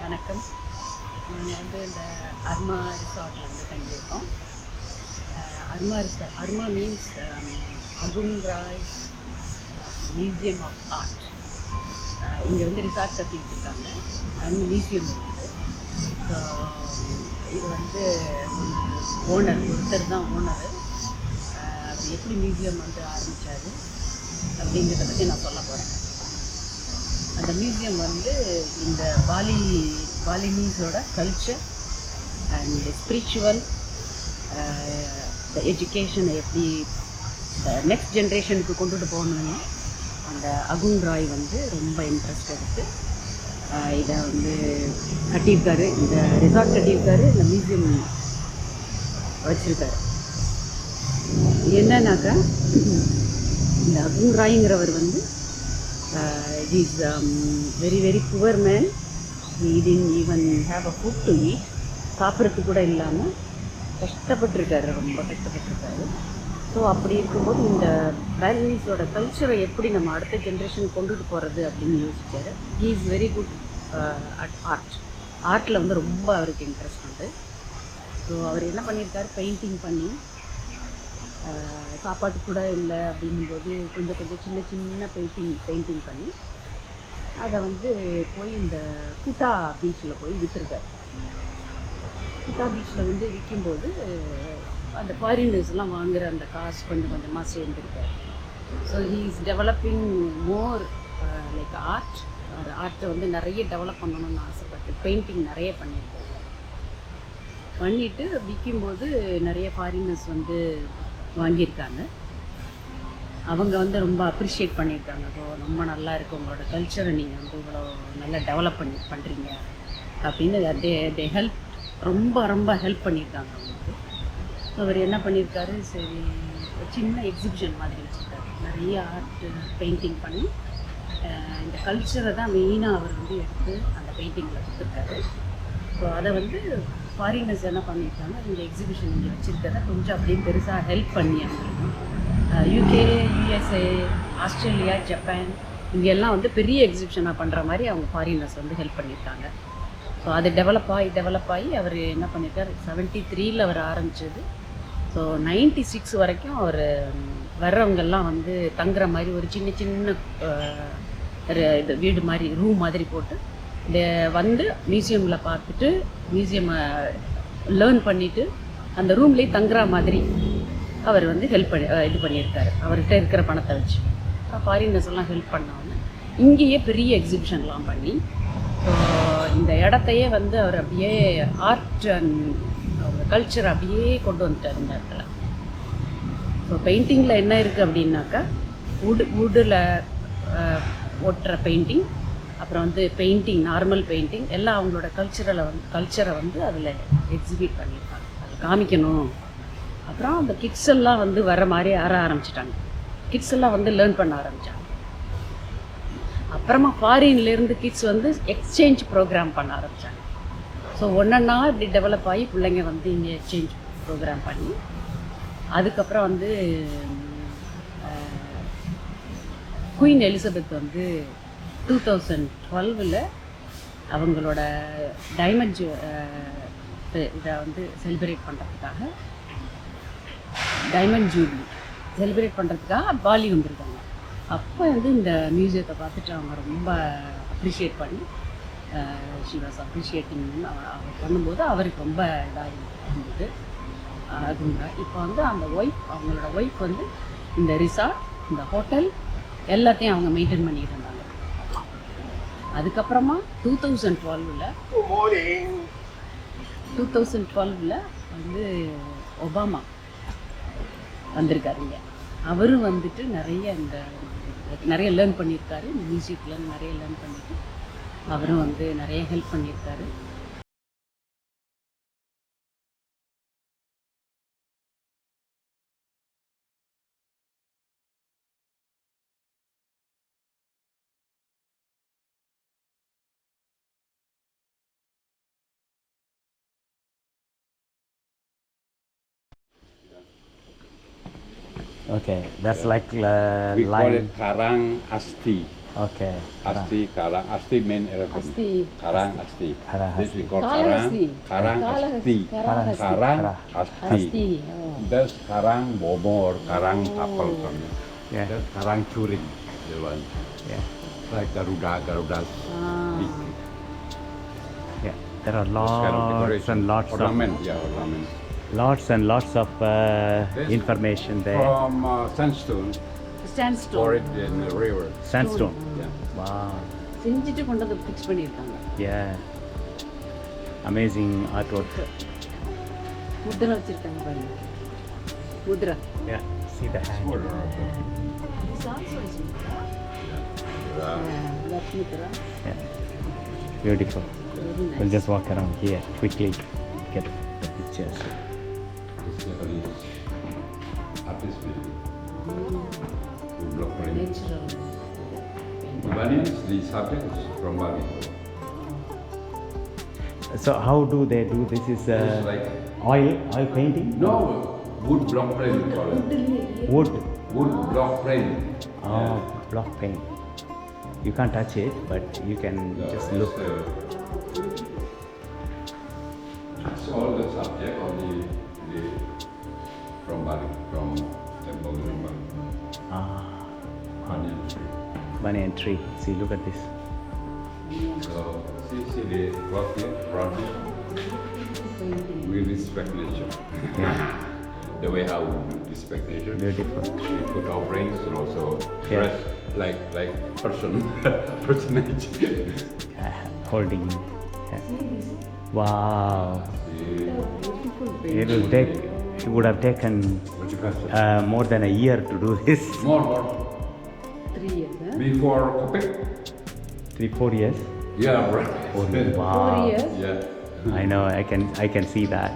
வணக்கம். நாங்கள் வந்து இந்த அர்மா ரிசார்ட்டில் வந்து தங்கியிருக்கோம். Arma means Agung Rai museum of art. இங்கே வந்து ரிசார்ட் கட்டிட்டு இருக்காங்க. மியூசியம் இருக்குது. ஸோ இது வந்து ஒருத்தர் தான் ஓனர். அவர் எப்படி மியூசியம் வந்து ஆரம்பித்தார் அப்படிங்கிறத பற்றி நான் சொல்ல போகிறேன். அந்த மியூசியம் வந்து இந்த பாலினீஸோட கல்ச்சர் அண்ட் ஸ்பிரிச்சுவல் எஜுகேஷனை எப்படி நெக்ஸ்ட் ஜென்ரேஷனுக்கு கொண்டுட்டு போகணுன்னு அந்த அகுன் ராய் வந்து ரொம்ப இன்ட்ரெஸ்ட் எடுத்து இதை வந்து கட்டியிருக்காரு. இந்த ரிசார்ட் கட்டியிருக்காரு, இந்த மியூசியம் வச்சுருக்காரு. என்னன்னாக்கா இந்த அகுன் ராய்ங்கிறவர் வந்து he is very very poor man. He didn't even have a food to eat. சாப்பிட்றதுக்கு கூட இல்லாமல் கஷ்டப்பட்டுருக்காரு, ரொம்ப கஷ்டப்பட்டுருக்காரு. ஸோ அப்படி இருக்கும்போது இந்த பாலினீஸோட கல்ச்சரை எப்படி நம்ம அடுத்த ஜென்ரேஷன் கொண்டுட்டு போகிறது அப்படின்னு யோசிச்சார். He is very good at ஆர்ட்டில் வந்து ரொம்ப அவருக்கு இன்ட்ரெஸ்ட் உண்டு. ஸோ அவர் என்ன பண்ணியிருக்காரு, பெயிண்டிங் பண்ணி சாப்பாட்டு கூட இல்லை அப்படிங்கும்போது கொஞ்சம் சின்ன சின்ன பெயிண்டிங் பண்ணி அதை வந்து போய் இந்த குட்டா பீச்சில் போய் விற்றுருக்காரு. குட்டா பீச்சில் வந்து விற்கும்போது அந்த ஃபாரினர்ஸ்லாம் வாங்குகிற அந்த காசு கொஞ்சம் கொஞ்சமாக சேர்ந்துருக்காரு. So he is developing more like ஆர்ட்டை வந்து நிறைய டெவலப் பண்ணணும்னு ஆசைப்பட்டு பெயிண்டிங் நிறைய பண்ணியிருக்காரு. பண்ணிவிட்டு விற்கும்போது நிறைய ஃபாரினர்ஸ் வந்து வாங்கியிருக்காங்க. அவங்க வந்து ரொம்ப அப்ரிஷியேட் பண்ணியிருக்காங்க. ஸோ ரொம்ப நல்லா இருக்குது, உங்களோட கல்ச்சரை நீங்கள் வந்து இவ்வளோ நல்லா டெவலப் பண்ணுறீங்க அப்படின்னு தே ஹெல்ப் ரொம்ப ஹெல்ப் பண்ணியிருக்காங்க அவங்களுக்கு. அவர் என்ன பண்ணியிருக்காரு, சரி சின்ன எக்ஸிபிஷன் மாதிரி வச்சுருக்காரு. நிறைய ஆர்ட் பெயிண்டிங் பண்ணி இந்த கல்ச்சரை தான் மெயினாக அவர் வந்து எடுத்து அந்த பெயிண்டிங்கில் கொடுத்துருக்காரு. ஸோ அதை வந்து ஃபாரினர்ஸ் என்ன பண்ணியிருக்காங்க, இந்த எக்ஸிபிஷன் இங்கே வச்சுருக்கிறத கொஞ்சம் அப்படியே பெருசாக ஹெல்ப் பண்ணி அவங்களுக்கு யூகே, யூஎஸ்ஏ, ஆஸ்திரேலியா, ஜப்பான் இங்கெல்லாம் வந்து பெரிய எக்ஸிபிஷனாக பண்ணுற மாதிரி அவங்க ஃபாரினர்ஸ் வந்து ஹெல்ப் பண்ணியிருக்காங்க. ஸோ அது டெவலப் ஆகி அவர் என்ன பண்ணியிருக்கார், 73 அவர் ஆரம்பித்தது. ஸோ 96 வரைக்கும் அவர் வர்றவங்கெல்லாம் வந்து தங்குற மாதிரி ஒரு சின்ன இது வீடு மாதிரி ரூம் மாதிரி போட்டு வந்து மியூசியமில் பார்த்துட்டு மியூசியமை லேர்ன் பண்ணிவிட்டு அந்த ரூம்லேயே தங்குற மாதிரி அவர் வந்து இது பண்ணியிருக்காரு. அவர்கிட்ட இருக்கிற பணத்தை வச்சு ஃபாரினர்ஸ் எல்லாம் ஹெல்ப் பண்ணாங்க. இங்கேயே பெரிய எக்ஸிபிஷன்லாம் பண்ணி இந்த இடத்தையே வந்து அவர் அப்படியே ஆர்ட் அண்ட் கல்ச்சர் அப்படியே கொண்டு வந்துட்டார் இந்த இடத்துல. ஸோ பெயிண்டிங்கில் என்ன இருக்குது அப்படின்னாக்கா வுட்டில் ஓட்டுற பெயிண்டிங், அப்புறம் வந்து நார்மல் பெயிண்டிங் எல்லாம் அவங்களோட கல்ச்சரை வந்து அதில் எக்ஸிபிட் பண்ணியிருக்காங்க, அதில் காமிக்கணும். அப்புறம் அந்த கிட்ஸ் எல்லாம் வந்து வர மாதிரி ஆரம்பிச்சிட்டாங்க. கிட்ஸ் எல்லாம் வந்து லேர்ன் பண்ண ஆரம்பித்தாங்க. அப்புறமா ஃபாரின்லேருந்து கிட்ஸ் வந்து எக்ஸ்சேஞ்ச் ப்ரோக்ராம் பண்ண ஆரம்பித்தாங்க. ஸோ ஒன்றா இப்படி டெவலப் ஆகி பிள்ளைங்க வந்து இங்கே எக்ஸ்சேஞ்ச் ப்ரோக்ராம் பண்ணி அதுக்கப்புறம் வந்து குயின் எலிசபெத் வந்து 2012 அவங்களோட டைமண்ட் இதை வந்து செலிப்ரேட் பண்ணுறதுக்காக டைமண்ட் ஜூப்ளி செலிப்ரேட் பண்ணுறதுக்காக பாலி வந்திருக்காங்க. அப்போ வந்து இந்த மியூசியத்தை பார்த்துட்டு அவங்க ரொம்ப அப்ரிஷியேட் பண்ணி ஷி வாஸ் அப்ரிஷியேட்டிங் அவர் பண்ணும்போது அவருக்கு ரொம்ப இதாக இருந்தது. அதுங்க இப்போ வந்து அவங்களோட ஒய்ஃப் வந்து இந்த ரிசார்ட், இந்த ஹோட்டல் எல்லாத்தையும் அவங்க மெயின்டைன் பண்ணிக்கிட்டு இருந்தாங்க. அதுக்கப்புறமா 2012 வந்து ஒபாமா வந்திருக்காருங்க. அவரும் வந்துட்டு நிறைய லேர்ன் பண்ணியிருக்காரு. இந்த மியூசிக்கில் நிறைய லேர்ன் பண்ணிட்டு அவரும் வந்து நிறைய ஹெல்ப் பண்ணியிருக்காரு. Okay, that's like We call line. it Karang Asti. Okay. Asti, Karang. Asti mean elephant. Asti. Karang, Asti. Karang, This we call Kalahasti. Karang, Asti. Kalahasti. Karang, Karang. Asti. Asti. Oh. That's Karang Bobor, Karang Apple. Yeah. That's Karang Churing. The one. Yeah. Like Garuda's Ah. beak. Yeah. There are This kind of lots decoration. and lots Ornament, yeah, ornament. of information there. From sandstone, Sandstone. pour it in the river. Sandstone. Yeah. Wow. செஞ்சுட்டு கொண்டு வந்து fix பண்ணியிருக்காங்க. Yeah. Amazing artwork. முத்திரை வச்சிருக்காங்க பாருங்க. Mudra. Yeah. See the hand. Order also. This also is Mudra. Yeah. That's Mudra. Yeah. Beautiful. Very nice. We'll just walk around here quickly, get the pictures. This Japanese artist building. Block print. Natural. Balians, the subject is from Bali. So how do they do this? Is It's like oil painting? no wood block print. We call it. Wood. Wood block print. Oh, block paint. You can't touch it, but you can just look. It's all the subject of the from Bali, from temple from Bali. Ah, Banyan tree. banyan tree. See, look at this. So see the rock here, rock here. We respect nature. The way how we respect nature. Beautiful. We put our brains and also Yeah. dress like personage. Holding. Yeah. Wow. See, It would have taken what you got? more than a year to do this. More. 3 years. Huh? Before Kopek? 3-4 years. Yeah, right. Oh, wow. 4 years. Yeah. I know. I can see that.